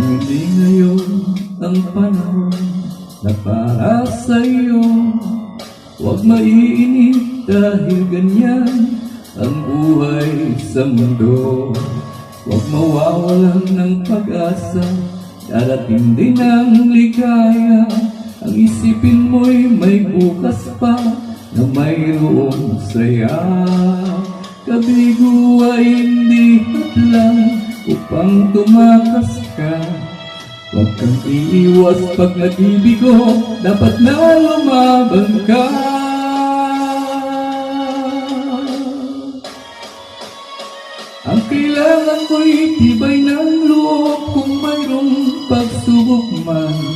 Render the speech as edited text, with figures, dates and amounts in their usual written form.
Kung hindi ngayon ang panahon na para sa'yo, huwag maiinip dahil ganyan ang buhay sa mundo. Huwag mawawalan ng pag-asa, darating din ang ligaya. Ang isipin mo'y may bukas pa na mayroong saya. Kabigo ay hindi hadlang upang tumakas ka. Huwag kang iiwas pag nag-ibigo, dapat na lumaban ka. Ang kailangan mo'y tibay ng loob kung mayroong pagsubok man.